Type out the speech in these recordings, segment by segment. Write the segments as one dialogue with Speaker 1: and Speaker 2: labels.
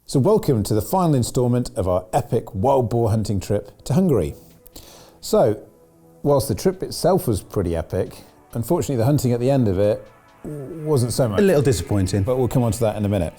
Speaker 1: So welcome to the final instalment of our epic wild boar hunting trip to Hungary. So, whilst the trip itself was pretty epic, unfortunately the hunting at the end of it wasn't so much.
Speaker 2: A little disappointing.
Speaker 1: But we'll come on to that in a minute.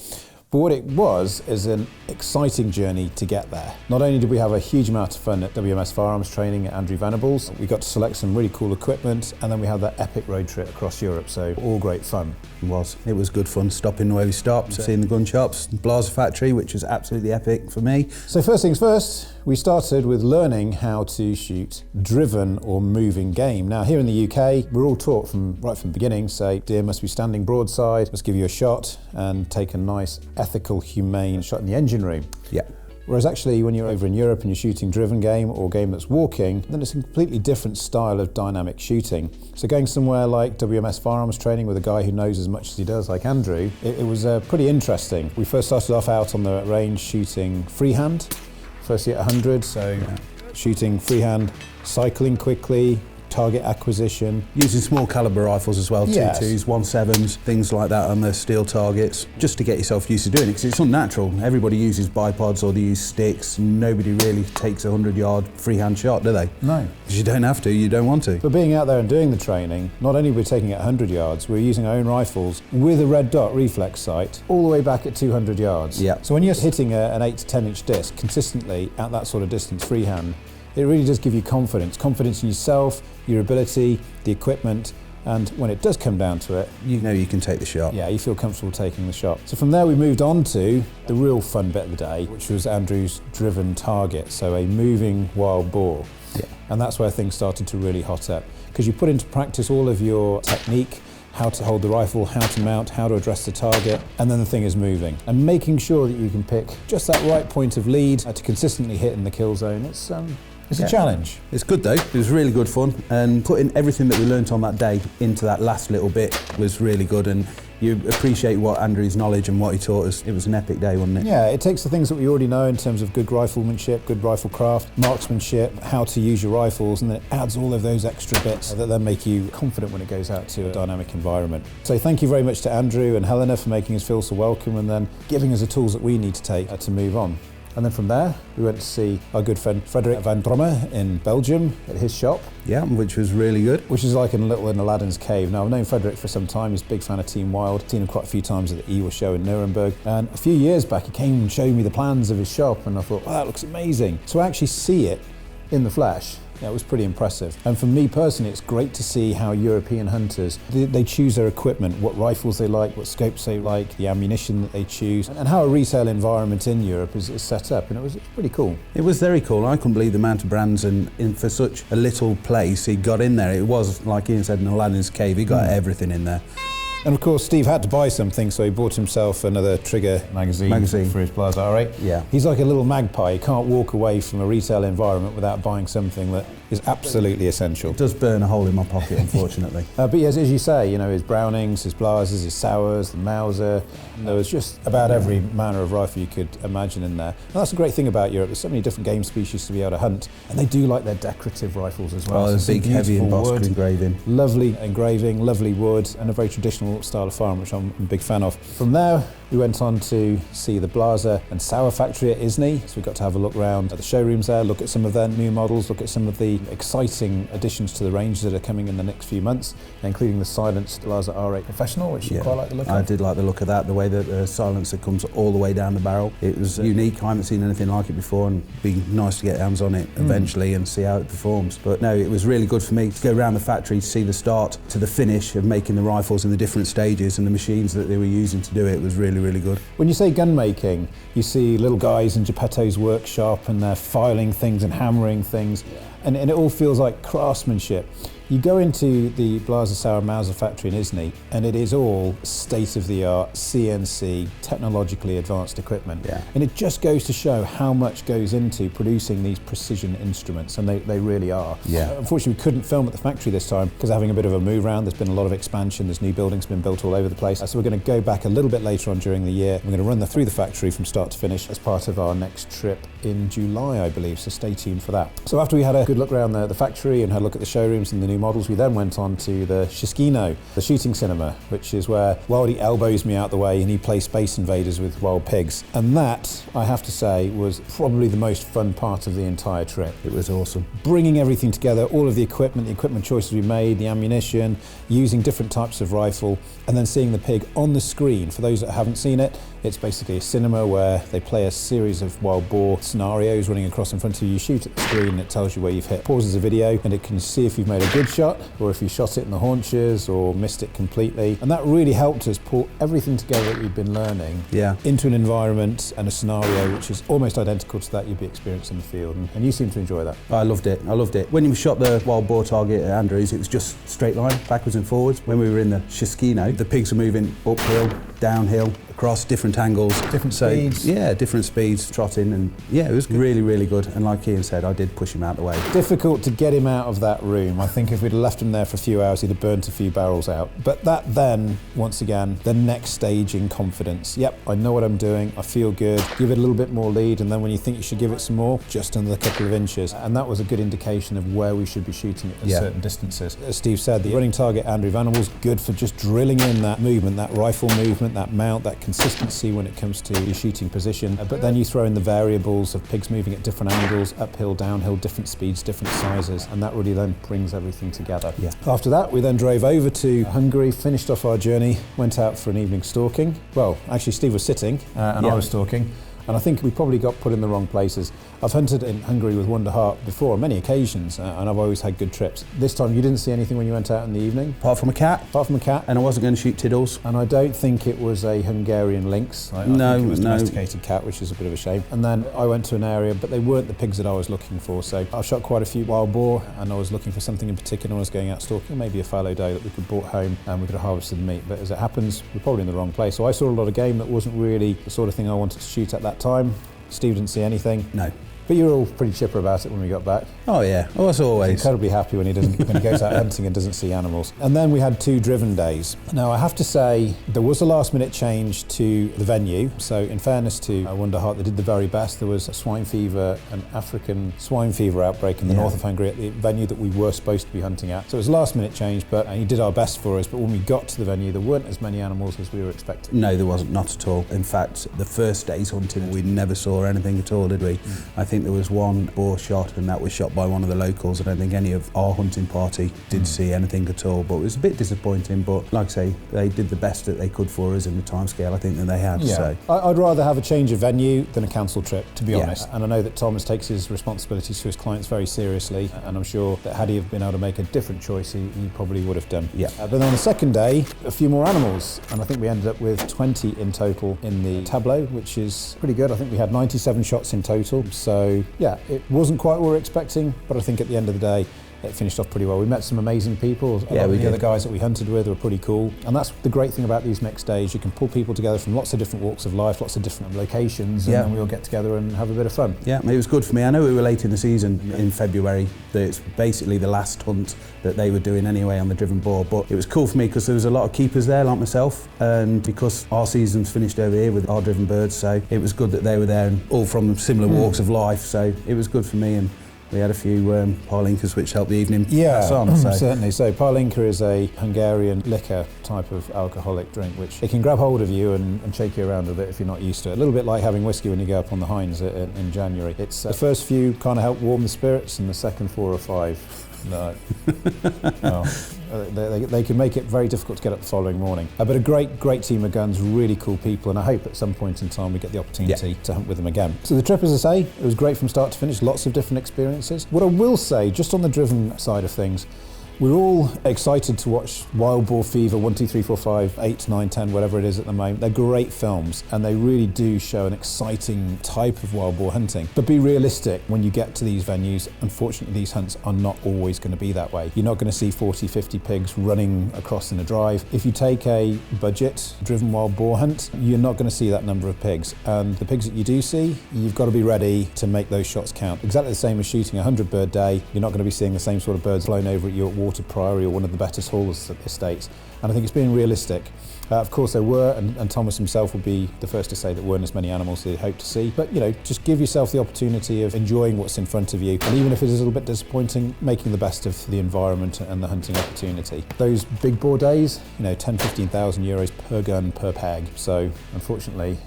Speaker 1: But what it was is an exciting journey to get there. Not only did we have a huge amount of fun at WMS Firearms training at Andrew Venables, we got to select some really cool equipment, and then we had that epic road trip across Europe, so all great fun.
Speaker 2: It was good fun stopping where we stopped, seeing the gun shops, Blaser factory, which was absolutely epic for me.
Speaker 1: So first things first, we started with learning how to shoot driven or moving game. Now here in the UK, we're all taught right from the beginning, say deer must be standing broadside, let's give you a shot and take a nice, ethical, humane shot in the engine room.
Speaker 2: Yeah.
Speaker 1: Whereas actually when you're over in Europe and you're shooting driven game or game that's walking, then it's a completely different style of dynamic shooting. So going somewhere like WMS Firearms training with a guy who knows as much as he does, like Andrew, it was pretty interesting. We first started off out on the range shooting freehand, firstly at 100, so shooting freehand, cycling quickly, target acquisition.
Speaker 2: Using small caliber rifles as well,
Speaker 1: Yes.
Speaker 2: 22s, 17s, things like that on the steel targets, just to get yourself used to doing it, because it's unnatural. Everybody uses bipods or they use sticks. Nobody really takes a 100-yard freehand shot, do they?
Speaker 1: No.
Speaker 2: Because you don't have to, you don't want to.
Speaker 1: But being out there and doing the training, not only were we taking it 100 yards, we were using our own rifles with a red dot reflex sight all the way back at 200 yards.
Speaker 2: Yeah.
Speaker 1: So when you're hitting an 8 to 10 inch disc consistently at that sort of distance freehand, it really does give you confidence in yourself, your ability, the equipment, and when it does come down to it,
Speaker 2: You know you can take the shot.
Speaker 1: yeah, you feel comfortable taking the shot. So from there we moved on to the real fun bit of the day, which was Andrew's driven target, so a moving wild boar.
Speaker 2: Yeah.
Speaker 1: And that's where things started to really hot up, because you put into practice all of your technique, how to hold the rifle, how to mount, how to address the target, and then the thing is moving. And making sure that you can pick just that right point of lead to consistently hit in the kill zone, it's a challenge.
Speaker 2: It's good though, it was really good fun, and putting everything that we learnt on that day into that last little bit was really good, and you appreciate what Andrew's knowledge and what he taught us. It was an epic day, wasn't it?
Speaker 1: Yeah, it takes the things that we already know in terms of good riflemanship, good rifle craft, marksmanship, how to use your rifles, and then it adds all of those extra bits that then make you confident when it goes out to a dynamic environment. So thank you very much to Andrew and Helena for making us feel so welcome and then giving us the tools that we need to take to move on. And then from there, we went to see our good friend Frederick van Dromme in Belgium at his shop.
Speaker 2: Yeah, which was really good.
Speaker 1: Which is like in Aladdin's cave. Now, I've known Frederick for some time. He's a big fan of Team Wild. Seen him quite a few times at the EWA show in Nuremberg. And a few years back, he came and showed me the plans of his shop, and I thought, wow, that looks amazing. So I actually see it in the flesh. Yeah, it was pretty impressive. And for me personally, it's great to see how European hunters, they choose their equipment, what rifles they like, what scopes they like, the ammunition that they choose, and how a retail environment in Europe is set up. And it was pretty cool.
Speaker 2: It was very cool. I couldn't believe the amount of brands, and for such a little place, he got in there. It was, like Ian said, in Aladdin's cave. He got everything in there.
Speaker 1: And of course, Steve had to buy something, so he bought himself another Trigger magazine for his Blaser R8.
Speaker 2: Yeah.
Speaker 1: He's like a little magpie. He can't walk away from a retail environment without buying something that is absolutely essential.
Speaker 2: It does burn a hole in my pocket, unfortunately.
Speaker 1: But yes, as you say, you know, his Brownings, his Blasers, his Sauers, the Mauser, there was just about every manner of rifle you could imagine in there. And that's the great thing about Europe. There's so many different game species to be able to hunt, and they do like their decorative rifles as well.
Speaker 2: Oh,
Speaker 1: so
Speaker 2: big, heavy embossed
Speaker 1: wood,
Speaker 2: engraving.
Speaker 1: Lovely engraving, lovely wood, and a very traditional style of firearm, which I'm a big fan of. From there, we went on to see the Blaser and Sauer factory at Isny, so we got to have a look around at the showrooms there, look at some of their new models, look at some of the exciting additions to the range that are coming in the next few months, including the silenced Blaser R8 Professional, which you quite like the look of.
Speaker 2: I did like the look of that, the way that the silencer comes all the way down the barrel. It was unique. I haven't seen anything like it before, and it'd be nice to get hands on it eventually and see how it performs. But no, it was really good for me to go around the factory to see the start to the finish of making the rifles in the different stages and the machines that they were using to do it. It was really, really good.
Speaker 1: When you say gun making, you see little guys in Geppetto's workshop and they're filing things and hammering things, and it all feels like craftsmanship. You go into the Blaser Sauer Mauser factory in Izny, and it is all state-of-the-art CNC, technologically advanced equipment.
Speaker 2: Yeah.
Speaker 1: And it just goes to show how much goes into producing these precision instruments, and they really are.
Speaker 2: Yeah.
Speaker 1: Unfortunately, we couldn't film at the factory this time because having a bit of a move around. There's been a lot of expansion. There's new buildings been built all over the place. So we're going to go back a little bit later on during the year. We're going to run through the factory from start to finish as part of our next trip in July, I believe. So stay tuned for that. So after we had a good look around the factory and had a look at the showrooms and the new models, we then went on to the Shishkino, the shooting cinema, which is where Wildy elbows me out the way and he plays Space Invaders with wild pigs. And that, I have to say, was probably the most fun part of the entire trip.
Speaker 2: It was awesome.
Speaker 1: Bringing everything together, all of the equipment choices we made, the ammunition, using different types of rifle, and then seeing the pig on the screen. For those that haven't seen it, it's basically a cinema where they play a series of wild boar scenarios running across in front of you. You shoot at the screen and it tells you where you've hit. Pauses the video and it can see if you've made a good shot or if you shot it in the haunches or missed it completely. And that really helped us pull everything together that we've been learning into an environment and a scenario which is almost identical to that you'd be experiencing in the field. And you seem to enjoy that.
Speaker 2: I loved it. When you shot the wild boar target at Andrews, it was just straight line, backwards and forwards. When we were in the Shishkino, the pigs were moving uphill, downhill, across different angles.
Speaker 1: Different speeds.
Speaker 2: Yeah, different speeds, trotting, and yeah, it was really, really good. And like Ian said, I did push him out the way.
Speaker 1: Difficult to get him out of that room. I think if we'd left him there for a few hours, he'd have burnt a few barrels out. But that then, once again, the next stage in confidence. Yep, I know what I'm doing, I feel good. Give it a little bit more lead, and then when you think you should give it some more, just another couple of inches. And that was a good indication of where we should be shooting at certain distances. As Steve said, the running target Andrew Vanderwall's good for just drilling in that movement, that rifle movement, that mount, that consistency when it comes to your shooting position. But then you throw in the variables of pigs moving at different angles, uphill, downhill, different speeds, different sizes, and that really then brings everything together.
Speaker 2: Yeah.
Speaker 1: After that, we then drove over to Hungary, finished off our journey, went out for an evening stalking. Well, actually Steve was sitting and I was stalking. And I think we probably got put in the wrong places. I've hunted in Hungary with Wonder Heart before on many occasions, and I've always had good trips. This time you didn't see anything when you went out in the evening?
Speaker 2: Apart from a cat.
Speaker 1: Apart from a cat.
Speaker 2: And I wasn't going to shoot tiddles.
Speaker 1: And I don't think it was a Hungarian lynx. I think it was a domesticated cat, which is a bit of a shame. And then I went to an area, but they weren't the pigs that I was looking for. So I shot quite a few wild boar, and I was looking for something in particular when I was going out stalking, maybe a fallow doe that we could brought home and we could have harvested the meat. But as it happens, we're probably in the wrong place. So I saw a lot of game that wasn't really the sort of thing I wanted to shoot at that time. Steve didn't see anything.
Speaker 2: No.
Speaker 1: But you were all pretty chipper about it when we got back.
Speaker 2: Oh yeah, I was always.
Speaker 1: He's incredibly happy when he goes out hunting and doesn't see animals. And then we had 2 driven days. Now I have to say there was a last minute change to the venue. So in fairness to Wonder Heart, they did the very best. There was a swine fever, an African swine fever outbreak in the north of Hungary at the venue that we were supposed to be hunting at. So it was a last minute change, but he did our best for us. But when we got to the venue, there weren't as many animals as we were expecting.
Speaker 2: No, there wasn't, not at all. In fact, the first day's hunting, we never saw anything at all, did we? I think there was one boar shot, and that was shot by one of the locals. I don't think any of our hunting party did see anything at all, but it was a bit disappointing. But like I say, they did the best that they could for us in the timescale I think that they had.
Speaker 1: Yeah.
Speaker 2: So
Speaker 1: I'd rather have a change of venue than a cancelled trip, to be honest. And I know that Thomas takes his responsibilities to his clients very seriously, and I'm sure that had he have been able to make a different choice, he probably would have done.
Speaker 2: Yeah.
Speaker 1: But then on the second day, a few more animals, and I think we ended up with 20 in total in the tableau, which is pretty good. I think we had 97 shots in total. So yeah, it wasn't quite what we were expecting, but I think at the end of the day, it finished off pretty well. We met some amazing people. A lot of the other guys that we hunted with were pretty cool. And that's the great thing about these mixed days. You can pull people together from lots of different walks of life, lots of different locations, and then we all get together and have a bit of fun.
Speaker 2: Yeah, it was good for me. I know we were late in the season in February. It's basically the last hunt that they were doing anyway on the driven boar. But it was cool for me because there was a lot of keepers there, like myself, and because our season's finished over here with our driven birds, so it was good that they were there and all from similar walks of life. So it was good for me, and we had a few parlinkers which helped the evening pass on. So.
Speaker 1: Certainly. So parlinker is a Hungarian liquor type of alcoholic drink which it can grab hold of you and shake you around a bit if you're not used to it. A little bit like having whiskey when you go up on the Hinds in January. It's the first few kind of help warm the spirits, and the second 4 or 5 no. Well, they can make it very difficult to get up the following morning. But a great team of guns, really cool people, and I hope at some point in time we get the opportunity to hunt with them again. So the trip, as I say, it was great from start to finish, lots of different experiences. What I will say, just on the driven side of things, We're all excited to watch Wild Boar Fever 1, 2, 3, 4, 5, 8, 9, 10, whatever it is at the moment. They're great films and they really do show an exciting type of wild boar hunting. But be realistic when you get to these venues. Unfortunately, these hunts are not always going to be that way. You're not going to see 40, 50 pigs running across in a drive. If you take a budget-driven wild boar hunt, you're not going to see that number of pigs. And the pigs that you do see, you've got to be ready to make those shots count. Exactly the same as shooting a 100-bird day. You're not going to be seeing the same sort of birds flown over at York Water Priory or one of the better halls estates. And I think it's being realistic. Of course there were, and Thomas himself would be the first to say that weren't as many animals as he'd hoped to see. But just give yourself the opportunity of enjoying what's in front of you. And even if it is a little bit disappointing, making the best of the environment and the hunting opportunity. Those big boar days, 10, 15,000 euros per gun, per peg. So unfortunately,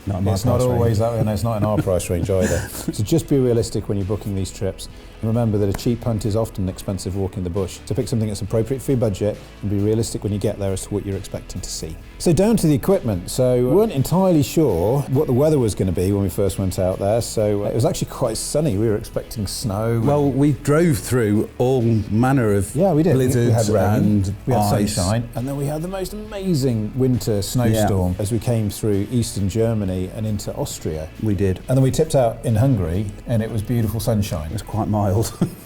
Speaker 1: it's not always that way, and it's not in our price range either. So just be realistic when you're booking these trips. And remember that a cheap hunt is often an expensive walk in the bush. So pick something that's appropriate for your budget and be realistic when you get there as to what you're expecting to see. So down to the equipment. So we weren't entirely sure what the weather was going to be when we first went out there. So it was actually quite sunny. We were expecting snow.
Speaker 2: Well, we drove through all manner of blizzards
Speaker 1: we had rain,
Speaker 2: and
Speaker 1: we had
Speaker 2: ice.
Speaker 1: sunshine, and then we had the most amazing winter snowstorm as we came through eastern Germany and into Austria.
Speaker 2: We did.
Speaker 1: And then we tipped out in Hungary and it was beautiful sunshine.
Speaker 2: It was quite mild.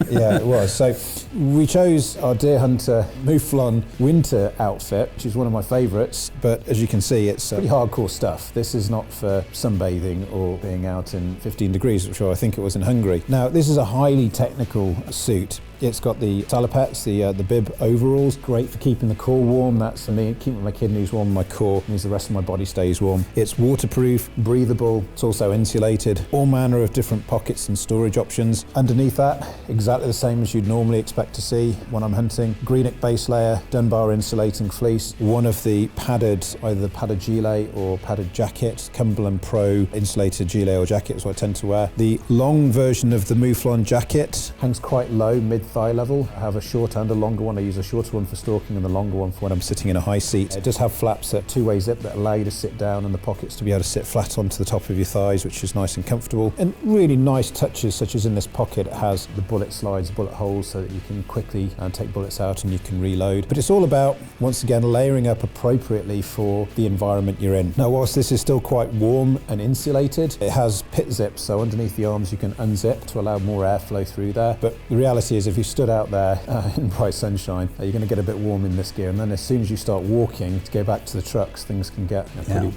Speaker 1: Yeah, it was. So we chose our Deer Hunter Mouflon winter outfit, which is one of my favourites, but as you can see, it's pretty hardcore stuff. This is not for sunbathing or being out in 15 degrees, which I think it was in Hungary. Now, this is a highly technical suit. It's got the salopets, the bib overalls, great for keeping the core warm. That's for me, keeping my kidneys warm, my core, means the rest of my body stays warm. It's waterproof, breathable, it's also insulated, all manner of different pockets and storage options. Underneath that, exactly the same as you'd normally expect to see when I'm hunting. Greenock base layer, Dunbar insulating fleece, one of the padded, either the padded gilet or padded jacket, Cumberland Pro insulated gilet or jacket is what I tend to wear. The long version of the Mouflon jacket hangs quite low, mid-thigh level. I have a short and a longer one. I use a shorter one for stalking and the longer one for when I'm sitting in a high seat. It does have flaps that two-way zip that allow you to sit down and the pockets to be able to sit flat onto the top of your thighs, which is nice and comfortable. And really nice touches, such as in this pocket, it has the bullet slides, bullet holes, so that you can quickly take bullets out and you can reload. But it's all about, once again, layering up appropriately for the environment you're in. Now, whilst this is still quite warm and insulated, it has pit zips, so underneath the arms you can unzip to allow more airflow through there. But the reality is, if you stood out there in bright sunshine, you're going to get a bit warm in this gear, and then as soon as you start walking to go back to the trucks, things can get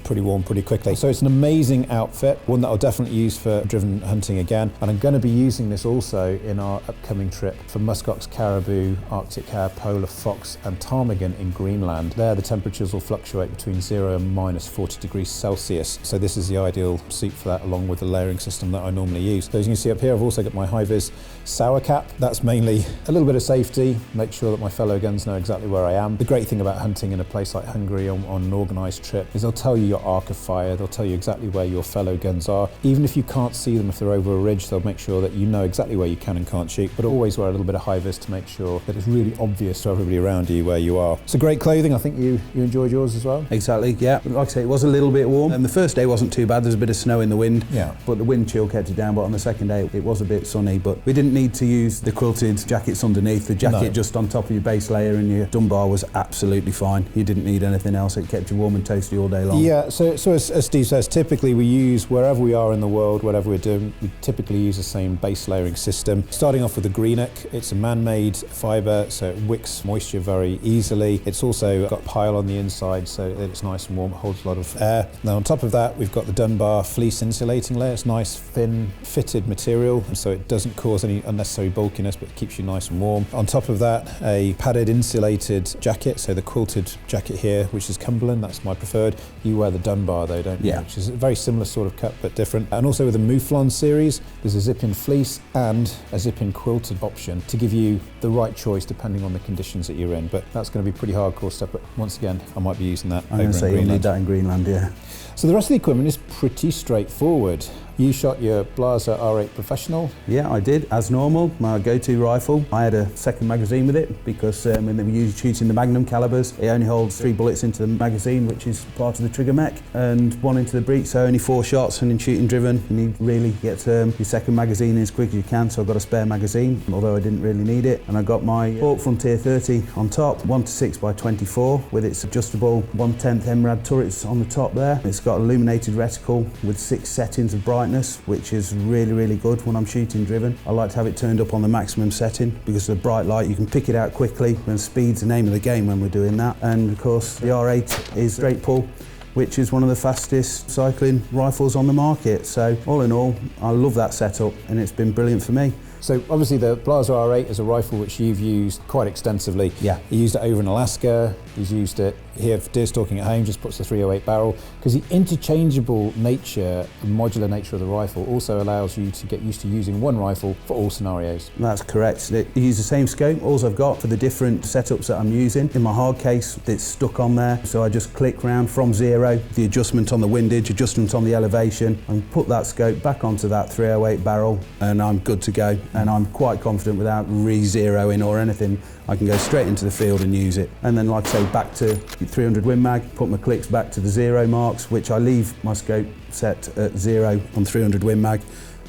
Speaker 1: pretty warm pretty quickly. So it's an amazing outfit, one that I'll definitely use for driven hunting again, and I'm going to be using this also in our upcoming trip for muskox, caribou, Arctic hare, polar fox and ptarmigan in Greenland. There the temperatures will fluctuate between 0 and minus 40 degrees Celsius, so this is the ideal suit for that, along with the layering system that I normally use. So as you can see up here, I've also got my high-vis sour cap. That's mainly a little bit of safety, make sure that my fellow guns know exactly where I am. The great thing about hunting in a place like Hungary on an organised trip is they'll tell you your arc of fire, they'll tell you exactly where your fellow guns are. Even if you can't see them, if they're over a ridge, they'll make sure that you know exactly where you can and can't shoot, but always wear a little bit of high-vis to make sure that it's really obvious to everybody around you where you are. So great clothing. I think you enjoyed yours as well?
Speaker 2: Exactly, yeah. Like I say, it was a little bit warm. And the first day wasn't too bad, there was a bit of snow in the wind, but the wind chill kept it down. But on the second day, it was a bit sunny, but we didn't need to use the quilted jackets underneath. The jacket just on top of your base layer and your Dunbar was absolutely fine. You didn't need anything else. It kept you warm and toasty all day long.
Speaker 1: Yeah, so as Steve says, typically we use, wherever we are in the world, whatever we're doing, we typically use the same base layering system. Starting off with the Greenock, it's a man-made fibre, so it wicks moisture very easily. It's also got pile on the inside so that it's nice and warm, holds a lot of air. Now on top of that, we've got the Dunbar fleece insulating layer. It's nice, thin, fitted material, so it doesn't cause any unnecessary bulkiness, but it keeps you nice and warm. On top of that, a padded insulated jacket, so the quilted jacket here, which is Cumberland, that's my preferred. You wear the Dunbar though, don't you?
Speaker 2: Yeah.
Speaker 1: Which is a very similar sort of cut, but different. And also with the Mouflon series, there's a zip-in fleece and a zip-in quilted option to give you the right choice depending on the conditions that you're in. But that's going to be pretty hardcore stuff, but once again, I might be using that
Speaker 2: I'm going to say you'll need that in Greenland, yeah.
Speaker 1: So the rest of the equipment is pretty straightforward. You shot your Blaser R8 Professional.
Speaker 2: Yeah, I did, as normal, my go-to rifle. I had a second magazine with it because when they were shooting the Magnum calibers, it only holds 3 bullets into the magazine, which is part of the trigger mech, and 1 into the breech, so only 4 shots. And in shooting driven, you need really get your second magazine in as quick as you can, so I got a spare magazine, although I didn't really need it. And I got my Boar Frontier 30 on top, 1:6x24, with its adjustable 1/10 MRAD turrets on the top there. It's got illuminated reticle with 6 settings of brightness, which is really, really good when I'm shooting driven. I like to have it turned up on the maximum setting because of the bright light. You can pick it out quickly, and speed's the name of the game when we're doing that. And of course, the R8 is straight pull, which is one of the fastest cycling rifles on the market. So all in all, I love that setup, and it's been brilliant for me.
Speaker 1: So obviously the Blaser R8 is a rifle which you've used quite extensively.
Speaker 2: Yeah.
Speaker 1: You used it over in Alaska, he's used it here for deer stalking at home, just puts the .308 barrel, because the interchangeable nature and modular nature of the rifle also allows you to get used to using one rifle for all scenarios.
Speaker 2: That's correct. You use the same scope. All I've got for the different setups that I'm using. In my hard case, it's stuck on there, so I just click round from 0, the adjustment on the windage, adjustment on the elevation, and put that scope back onto that .308 barrel, and I'm good to go. And I'm quite confident without re-zeroing or anything, I can go straight into the field and use it. And then, like I say, back to 300 Win Mag, put my clicks back to the 0 marks, which I leave my scope set at 0 on 300 Win Mag,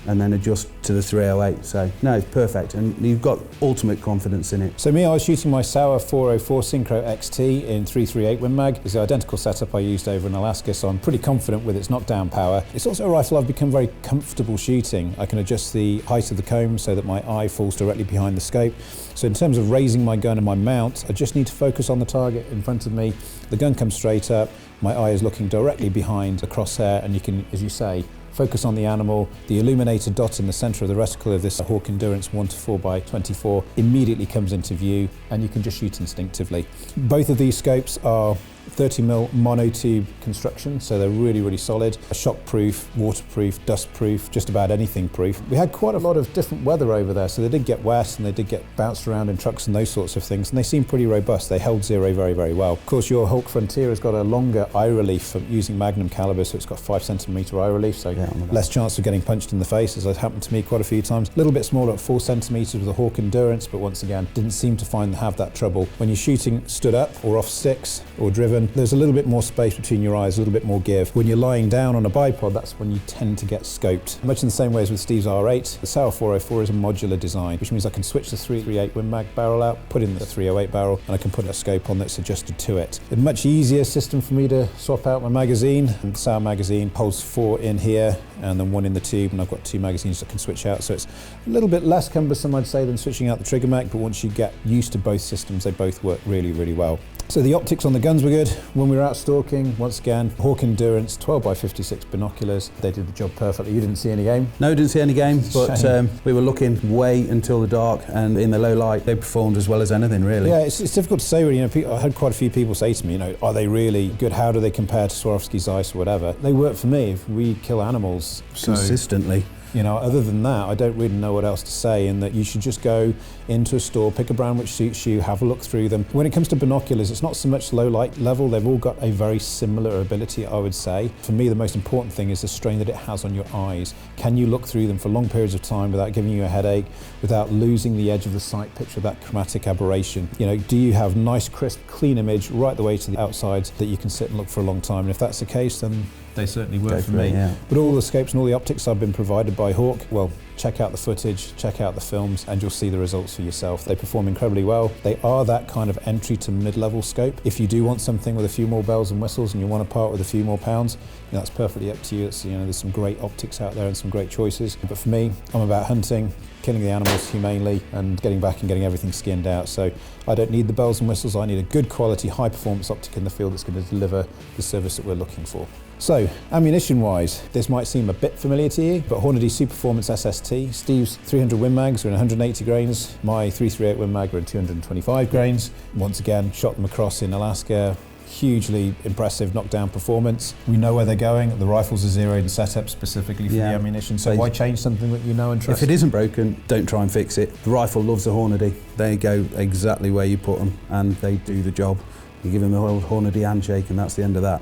Speaker 2: and then adjust to the 308. So no, it's perfect, and you've got ultimate confidence in it.
Speaker 1: So me, I was shooting my Sauer 404 Synchro XT in 338 Win Mag. It's the identical setup I used over in Alaska, so I'm pretty confident with its knockdown power. It's also a rifle I've become very comfortable shooting. I can adjust the height of the comb so that my eye falls directly behind the scope. So in terms of raising my gun and my mount, I just need to focus on the target in front of me. The gun comes straight up, my eye is looking directly behind the crosshair, and you can, as you say, focus on the animal. The illuminated dot in the centre of the reticle of this Hawk Endurance 1:4x24 immediately comes into view, and you can just shoot instinctively. Both of these scopes are 30mm monotube construction, so they're really, really solid. Shockproof, waterproof, dustproof, just about anything proof. We had quite a lot of different weather over there, so they did get wet and they did get bounced around in trucks and those sorts of things, and they seem pretty robust. They held 0 very, very well. Of course, your Hawk Frontier has got a longer eye relief from using Magnum caliber, so it's got 5cm eye relief, so less chance of getting punched in the face, as has happened to me quite a few times. A little bit smaller at 4cm with the Hawk Endurance, but once again, didn't seem to have that trouble. When you're shooting stood up or off sticks or driven, there's a little bit more space between your eyes, a little bit more give. When you're lying down on a bipod, that's when you tend to get scoped. Much in the same way as with Steve's R8, the Sauer 404 is a modular design, which means I can switch the 338 Win Mag barrel out, put in the 308 barrel, and I can put a scope on that's adjusted to it. A much easier system for me to swap out my magazine. And the Sauer magazine holds 4 in here and then 1 in the tube, and I've got 2 magazines that can switch out, so it's a little bit less cumbersome, I'd say, than switching out the trigger mech, but once you get used to both systems, they both work really, really well. So the optics on the guns were good. When we were out stalking, once again, Hawk Endurance 12x56 binoculars. They did the job perfectly. You didn't see any game?
Speaker 2: No, didn't see any game, but we were looking way until the dark, and in the low light, they performed as well as anything, really.
Speaker 1: Yeah, it's difficult to say, really. I had quite a few people say to me, are they really good? How do they compare to Swarovski Zeiss or whatever? They work for me. If we kill animals
Speaker 2: Consistently.
Speaker 1: Other than that, I don't really know what else to say, in that you should just go into a store, pick a brand which suits you, have a look through them. When it comes to binoculars, it's not so much low light level, they've all got a very similar ability, I would say. For me, the most important thing is the strain that it has on your eyes. Can you look through them for long periods of time without giving you a headache, without losing the edge of the sight picture, that chromatic aberration? Do you have nice, crisp, clean image right the way to the outside that you can sit and look for a long time? And if that's the case, then they certainly work for me.
Speaker 2: Yeah.
Speaker 1: But all the scopes and all the optics I've been provided by Hawk, well, check out the footage, check out the films, and you'll see the results for yourself. They perform incredibly well. They are that kind of entry to mid-level scope. If you do want something with a few more bells and whistles and you want to part with a few more pounds, that's perfectly up to you. There's some great optics out there and some great choices. But for me, I'm about hunting, killing the animals humanely, and getting back and getting everything skinned out. So I don't need the bells and whistles. I need a good quality, high performance optic in the field that's going to deliver the service that we're looking for. So, ammunition-wise, this might seem a bit familiar to you, but Hornady Superformance SST, Steve's 300 Win Mags are in 180 grains, my 338 Win Mag are in 225 grains. Once again, shot them across in Alaska. Hugely impressive knockdown performance. We know where they're going. The rifles are zeroed and set up specifically for the ammunition, so why change something that you know and trust?
Speaker 2: If it isn't broken, don't try and fix it. The rifle loves the Hornady. They go exactly where you put them, and they do the job. You give them the old Hornady handshake and that's the end of that.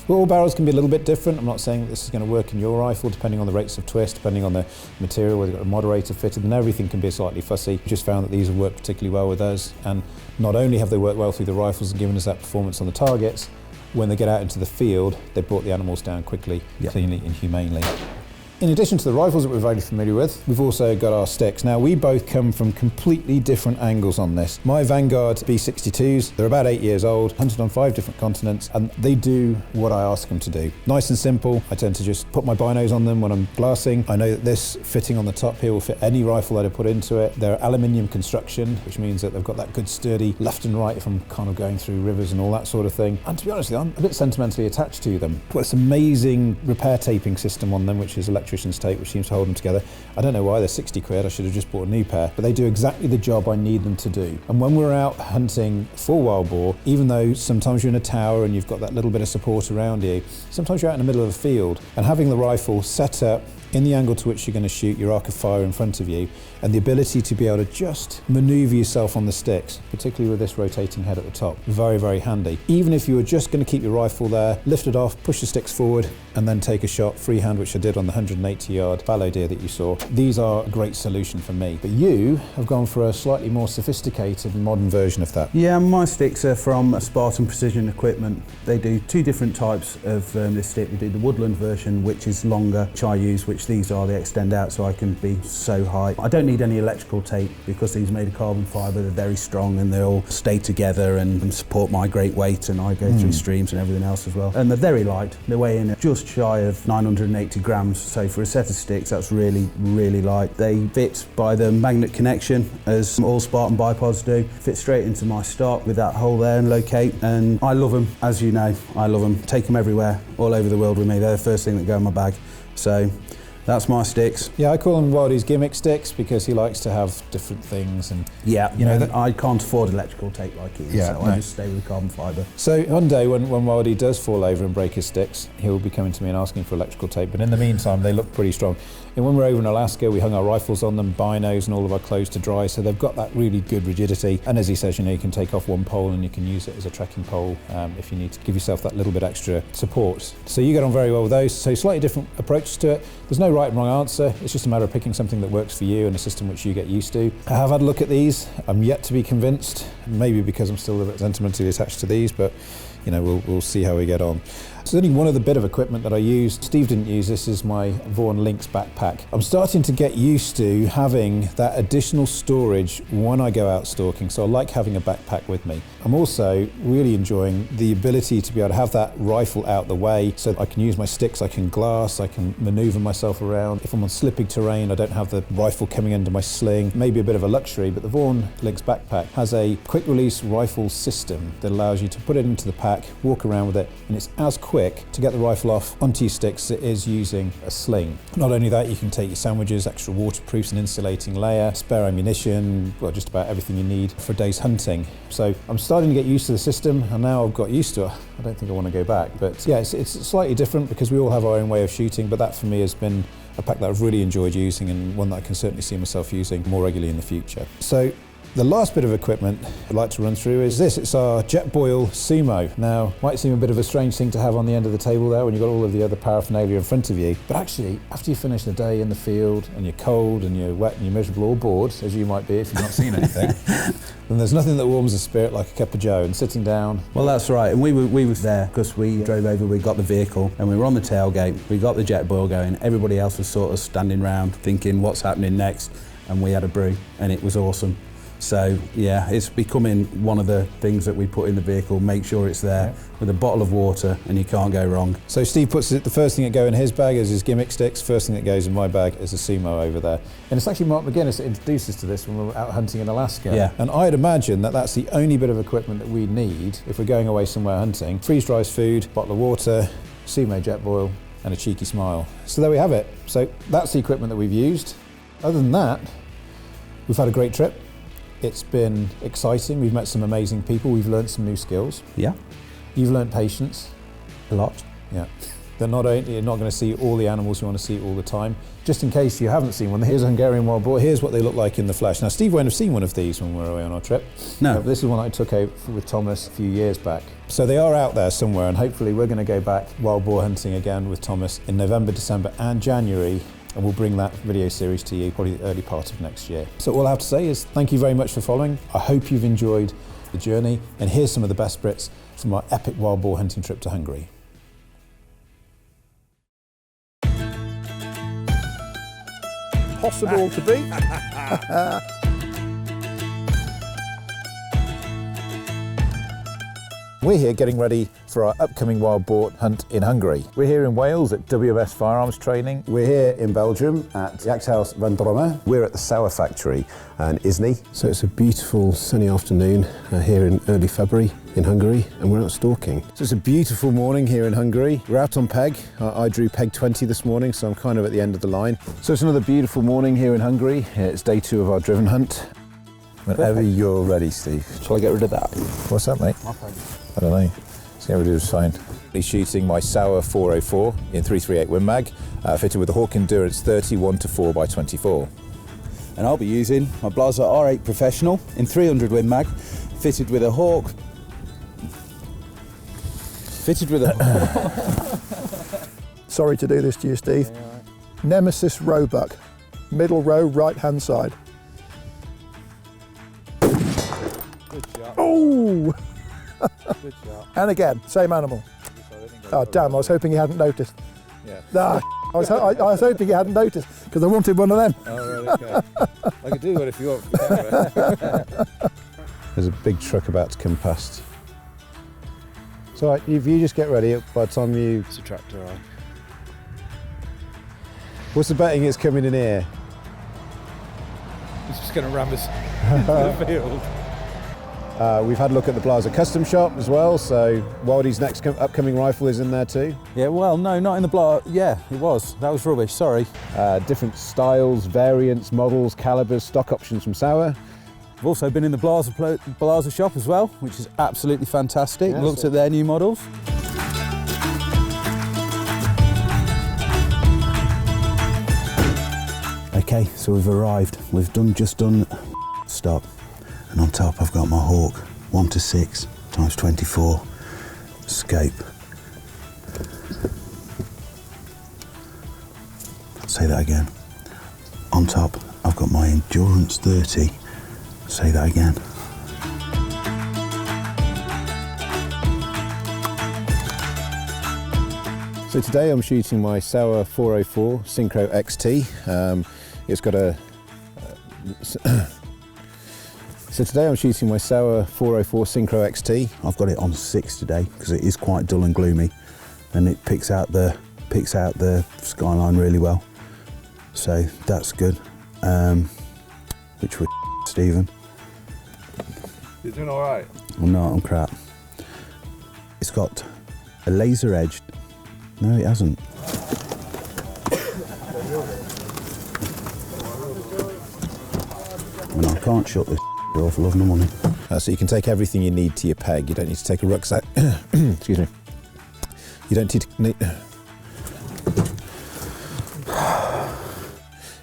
Speaker 1: Well, all barrels can be a little bit different. I'm not saying that this is going to work in your rifle, depending on the rates of twist, depending on the material, whether you've got a moderator fitted, and everything can be slightly fussy. Just found that these have worked particularly well with us, and not only have they worked well through the rifles and given us that performance on the targets, when they get out into the field, they brought the animals down quickly, cleanly and humanely. In addition to the rifles that we're very familiar with, we've also got our sticks. Now, we both come from completely different angles on this. My Vanguard B62s, they're about 8 years old, hunted on 5 different continents, and they do what I ask them to do. Nice and simple. I tend to just put my binos on them when I'm glassing. I know that this fitting on the top here will fit any rifle that I put into it. They're aluminium construction, which means that they've got that good sturdy left and right if I'm kind of going through rivers and all that sort of thing. And to be honest with you, I'm a bit sentimentally attached to them. Got this amazing repair taping system on them, which is electrician's tape, which seems to hold them together. I don't know why, they're 60 quid, I should have just bought a new pair, but they do exactly the job I need them to do. And when we're out hunting for wild boar, even though sometimes you're in a tower and you've got that little bit of support around you, sometimes you're out in the middle of a field, and having the rifle set up in the angle to which you're going to shoot, your arc of fire in front of you, and the ability to be able to just manoeuvre yourself on the sticks, particularly with this rotating head at the top, very, very handy. Even if you were just going to keep your rifle there, lift it off, push the sticks forward, and then take a shot freehand, which I did on the 180-yard fallow deer that you saw. These are a great solution for me. But you have gone for a slightly more sophisticated and modern version of that.
Speaker 2: Yeah, my sticks are from Spartan Precision Equipment. They do 2 different types of this stick. They do the woodland version, which is longer, which I use, which these are, they extend out so I can be so high. I don't need any electrical tape because these are made of carbon fibre, they're very strong and they all stay together and support my great weight, and I go through streams and everything else as well. And they're very light, they weigh in just shy of 980 grams, so for a set of sticks that's really, really light. They fit by the magnet connection, as all Spartan bipods do, fit straight into my stock with that hole there and locate, and I love them, as you know, I love them. Take them everywhere, all over the world with me, they're the first thing that go in my bag. So that's my sticks.
Speaker 1: Yeah, I call them Wildy's gimmick sticks because he likes to have different things, and
Speaker 2: you know, I can't afford electrical tape like he is, so I just stay with carbon fibre.
Speaker 1: So one day when Wildy does fall over and break his sticks, he'll be coming to me and asking for electrical tape, but in the meantime they look pretty strong. And when we're over in Alaska, we hung our rifles on them, binos and all of our clothes to dry, so they've got that really good rigidity. And as he says, you know, you can take off one pole and you can use it as a trekking pole if you need to give yourself that little bit extra support. So you get on very well with those. So slightly different approaches to it. There's no right and wrong answer. It's just a matter of picking something that works for you and a system which you get used to. I have had a look at these. I'm yet to be convinced, maybe because I'm still a bit sentimentally attached to these, but you know, we'll see how we get on. So only one other bit of equipment that I used. Steve didn't use this, is my Vaughan Lynx backpack. I'm starting to get used to having that additional storage when I go out stalking, so I like having a backpack with me. I'm also really enjoying the ability to be able to have that rifle out the way so that I can use my sticks, I can glass, I can maneuver myself around. If I'm on slipping terrain, I don't have the rifle coming under my sling. Maybe a bit of a luxury, but the Vaughan Lynx backpack has a quick release rifle system that allows you to put it into the pack, walk around with it, and it's as quick to get the rifle off onto your sticks as it is using a sling. Not only that, you can take your sandwiches, extra waterproofs and insulating layer, spare ammunition, well, just about everything you need for a day's hunting. So I'm starting to get used to the system, and now I've got used to it, I don't think I want to go back. But yeah, it's slightly different because we all have our own way of shooting, but that for me has been a pack that I've really enjoyed using, and one that I can certainly see myself using more regularly in the future. So the last bit of equipment I'd like to run through is this. It's our Jetboil Sumo. Now, might seem a bit of a strange thing to have on the end of the table there when you've got all of the other paraphernalia in front of you, but actually, after you finish the day in the field and you're cold and you're wet and you're miserable or bored, as you might be if you've not seen anything, then there's nothing that warms the spirit like a cup of joe and sitting down.
Speaker 2: Well, that's right, and we were there because we drove over, we got the vehicle, and we were on the tailgate, we got the Jetboil going, everybody else was sort of standing around thinking what's happening next, and we had a brew, and it was awesome. So yeah, it's becoming one of the things that we put in the vehicle, make sure it's there with a bottle of water, and you can't go wrong.
Speaker 1: So Steve puts it, the first thing that go in his bag is his gimmick sticks, first thing that goes in my bag is a Sumo over there. And it's actually Mark McGuinness that introduced us to this when we were out hunting in Alaska.
Speaker 2: Yeah.
Speaker 1: And I'd imagine that that's the only bit of equipment that we need if we're going away somewhere hunting. Freeze-dried food, bottle of water, Sumo Jetboil, and a cheeky smile. So there we have it. So that's the equipment that we've used. Other than that, we've had a great trip. It's been exciting. We've met some amazing people. We've learned some new skills.
Speaker 2: Yeah.
Speaker 1: You've learned patience.
Speaker 2: A lot.
Speaker 1: Yeah. They're not only, you're not going to see all the animals you want to see all the time. Just in case you haven't seen one, here's a Hungarian wild boar. Here's what they look like in the flesh. Now, Steve won't have seen one of these when we were away on our trip.
Speaker 2: No.
Speaker 1: This is one I took out with Thomas a few years back. So they are out there somewhere, and hopefully we're going to go back wild boar hunting again with Thomas in November, December and January, and we'll bring that video series to you probably the early part of next year. So all I have to say is thank you very much for following. I hope you've enjoyed the journey, and here's some of the best bits from our epic wild boar hunting trip to Hungary.
Speaker 3: Possible to beat.
Speaker 1: We're here getting ready for our upcoming wild boar hunt in Hungary. We're here in Wales at WS Firearms Training.
Speaker 4: We're here in Belgium at Jachthuis van Drommen. We're at the Sauer factory in Isny. So it's a beautiful sunny afternoon here in early February in Hungary, and we're out stalking.
Speaker 1: So it's a beautiful morning here in Hungary. We're out on peg. I drew peg 20 this morning, so I'm kind of at the end of the line. So it's another beautiful morning here in Hungary. It's day 2 of our driven hunt. Whenever you're ready, Steve.
Speaker 3: Shall I get rid of that?
Speaker 1: What's that, mate? I don't know. Let's get rid of this fine. Shooting my Sauer 404 in 338 Win Mag, fitted with a Hawk Endurance 31-4 by 24.
Speaker 2: And I'll be using my Blaser R8 Professional in 300 Win Mag, fitted with a Hawk.
Speaker 3: Sorry to do this to you, Steve. Yeah, right. Nemesis Roebuck, middle row, right hand side.
Speaker 5: Good shot.
Speaker 3: Oh!
Speaker 5: Good shot.
Speaker 3: And again, same animal. Oh damn! I was hoping you hadn't noticed.
Speaker 5: Yeah.
Speaker 3: Nah, I was hoping you hadn't noticed because I wanted one of them.
Speaker 5: Oh right, okay. I could do it if you want. For the camera.
Speaker 1: There's a big truck about to come past. It's all right, if you just get ready, by the time you...
Speaker 5: It's a tractor, right?
Speaker 1: What's the betting it's coming in here?
Speaker 5: It's just going to ram us into the field.
Speaker 1: We've had a look at the Blaser Custom Shop as well, so Wildie's next upcoming rifle is in there too.
Speaker 2: Yeah, well, no, not in the Blaser. Yeah, it was. That was rubbish, sorry.
Speaker 1: Different styles, variants, models, calibers, stock options from Sauer.
Speaker 2: I've also been in the Blaser shop as well, which is absolutely fantastic.
Speaker 1: Yeah,
Speaker 2: Looked at their new models. Okay, so we've arrived. We've just done stop. And on top I've got my Hawk 1-6 times 24 scope. Say that again. On top I've got my Endurance 30. Say that again.
Speaker 1: So today I'm shooting my Sauer 404 Synchro XT. It's got a... So today I'm shooting my Sauer 404 Synchro XT.
Speaker 2: I've got it on 6 today because it is quite dull and gloomy, and it picks out the skyline really well. So that's good. Which was Stephen.
Speaker 5: You're doing all right.
Speaker 2: I'm not. I'm crap. It's got a laser edged. No, it hasn't. And I can't shut this off. Love no money.
Speaker 1: So you can take everything you need to your peg. You don't need to take a rucksack. Excuse me. You don't need to.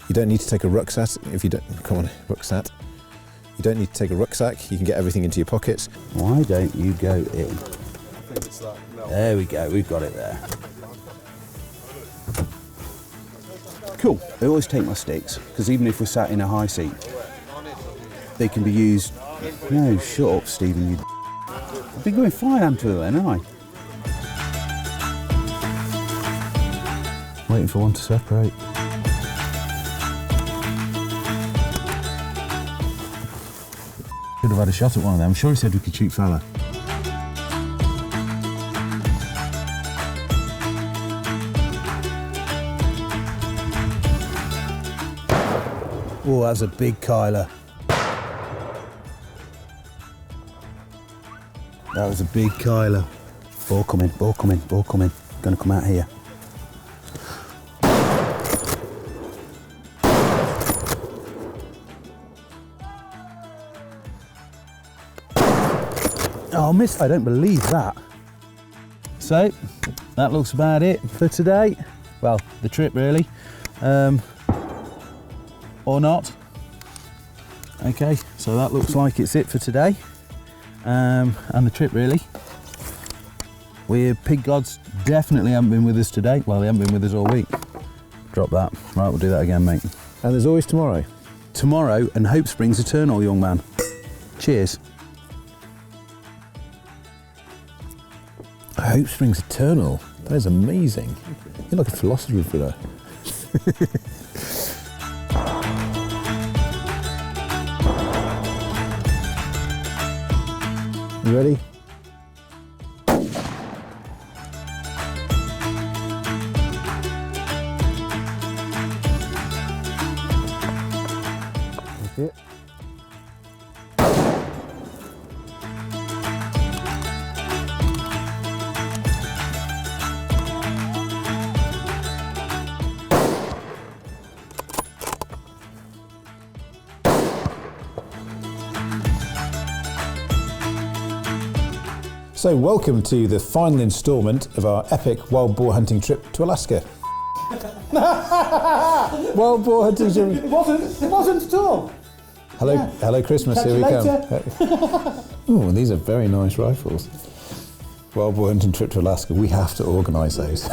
Speaker 1: You don't need to take a rucksack if you don't. Come on, rucksack. You don't need to take a rucksack. You can get everything into your pockets.
Speaker 2: Why don't you go in? There we go. We've got it there. Cool. I always take my sticks because even if we're sat in a high seat, they can be used. No, shut up, Stephen. You. I've been going fine until then, haven't I? Waiting for one to separate. Could have had a shot at one of them. I'm sure he said we could shoot fella. Oh, that's a big Kyler. That was a big Kyler. Ball coming, ball coming, ball coming. Gonna come out here. Oh, I missed. I don't believe that. So, that looks about it for today. Well, the trip really, or not. Okay, so that looks like it's it for today, and the trip really. We're pig gods definitely haven't been with us today. Well, they haven't been with us all week. Drop that. Right, we'll do that again, mate.
Speaker 1: And there's always tomorrow.
Speaker 2: Tomorrow, and hope springs eternal, young man. Cheers.
Speaker 1: Hope springs eternal. That is amazing. You're like a philosopher for that. You ready? That's it. So welcome to the final instalment of our epic wild boar hunting trip to Alaska. Wild boar hunting trip.
Speaker 3: It wasn't at all.
Speaker 1: Hello, hello Christmas,
Speaker 3: Catch
Speaker 1: here we
Speaker 3: you
Speaker 1: come. Oh, these are very nice rifles. Wild boar hunting trip to Alaska, we have to organise those.